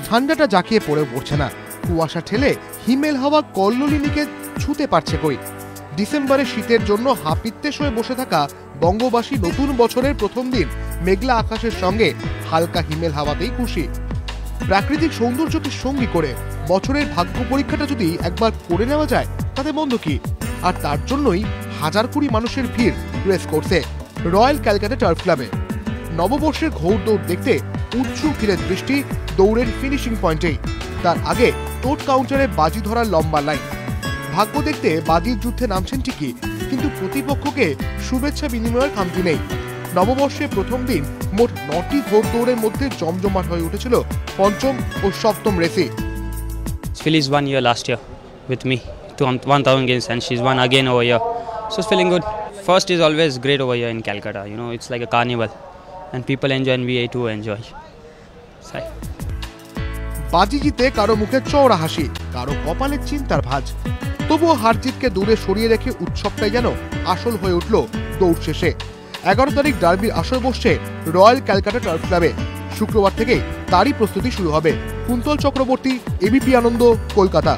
ঠান্ডাটা জাঁকিয়ে পড়ে পড়ছে না, কুয়াশা ঠেলে হিমেল হাওয়া কল্লোলিনীকে ছুঁতে পারছে কই। ডিসেম্বরে শীতের জন্য হাপিত্যেশ হয়ে বসে থাকা বঙ্গবাসী নতুন বছরের প্রথম দিন মেঘলা আকাশের সঙ্গে হালকা হিমেল হাওয়াতেই খুশি। প্রাকৃতিক সৌন্দর্যকে সঙ্গী করে বছরের ভাগ্য পরীক্ষাটা যদি একবার করে নেওয়া যায় তাতে মন্দ কি। আর তার জন্যই হাজার কোটি মানুষের ভিড় রেস কোর্সে, রয়্যাল ক্যালকাটা টার্ফ ক্লাবে। নববর্ষের ঘৌড় দৌড় দেখতে উৎসুক ভিড়ের দৃষ্টি দৌড়ের ফিনিশিং পয়েন্টেই। তার আগে টোট কাউন্টারে বাজি ধরার লম্বা লাইন। ভাগ্য দেখতে বাজির যুদ্ধে নামছেন ঠিকই, কিন্তু প্রতিপক্ষকে শুভেচ্ছা বিনিময়ের খামতি নেই। নববর্ষের প্রথম দিন মোট 9টি ঘোড় দৌড়ের মধ্যে জমজমাট হয়ে উঠেছিল পঞ্চম ও সপ্তম রেসে। Philly's won here last year with me to 1000 games, and she's won again over here, so it's feeling good. First is always great over here in Calcutta, you know, it's like a carnival and people enjoy and we too enjoy. বাজি জিতে কারো মুখে চওড়া হাসি, কারো কপালে চিন্তার ভাঁজ। তবুও হার জিতকে দূরে সরিয়ে রেখে উৎসবটাই যেন আসল হয়ে উঠল দৌড় শেষে। 11 তারিখ ডার্বির আসর বসছে রয়্যাল ক্যালকাটা টার্ফ ক্লাবে। শুক্রবার থেকেই তারই প্রস্তুতি শুরু হবে। কুন্তল চক্রবর্তী, এবিপি আনন্দ, কলকাতা।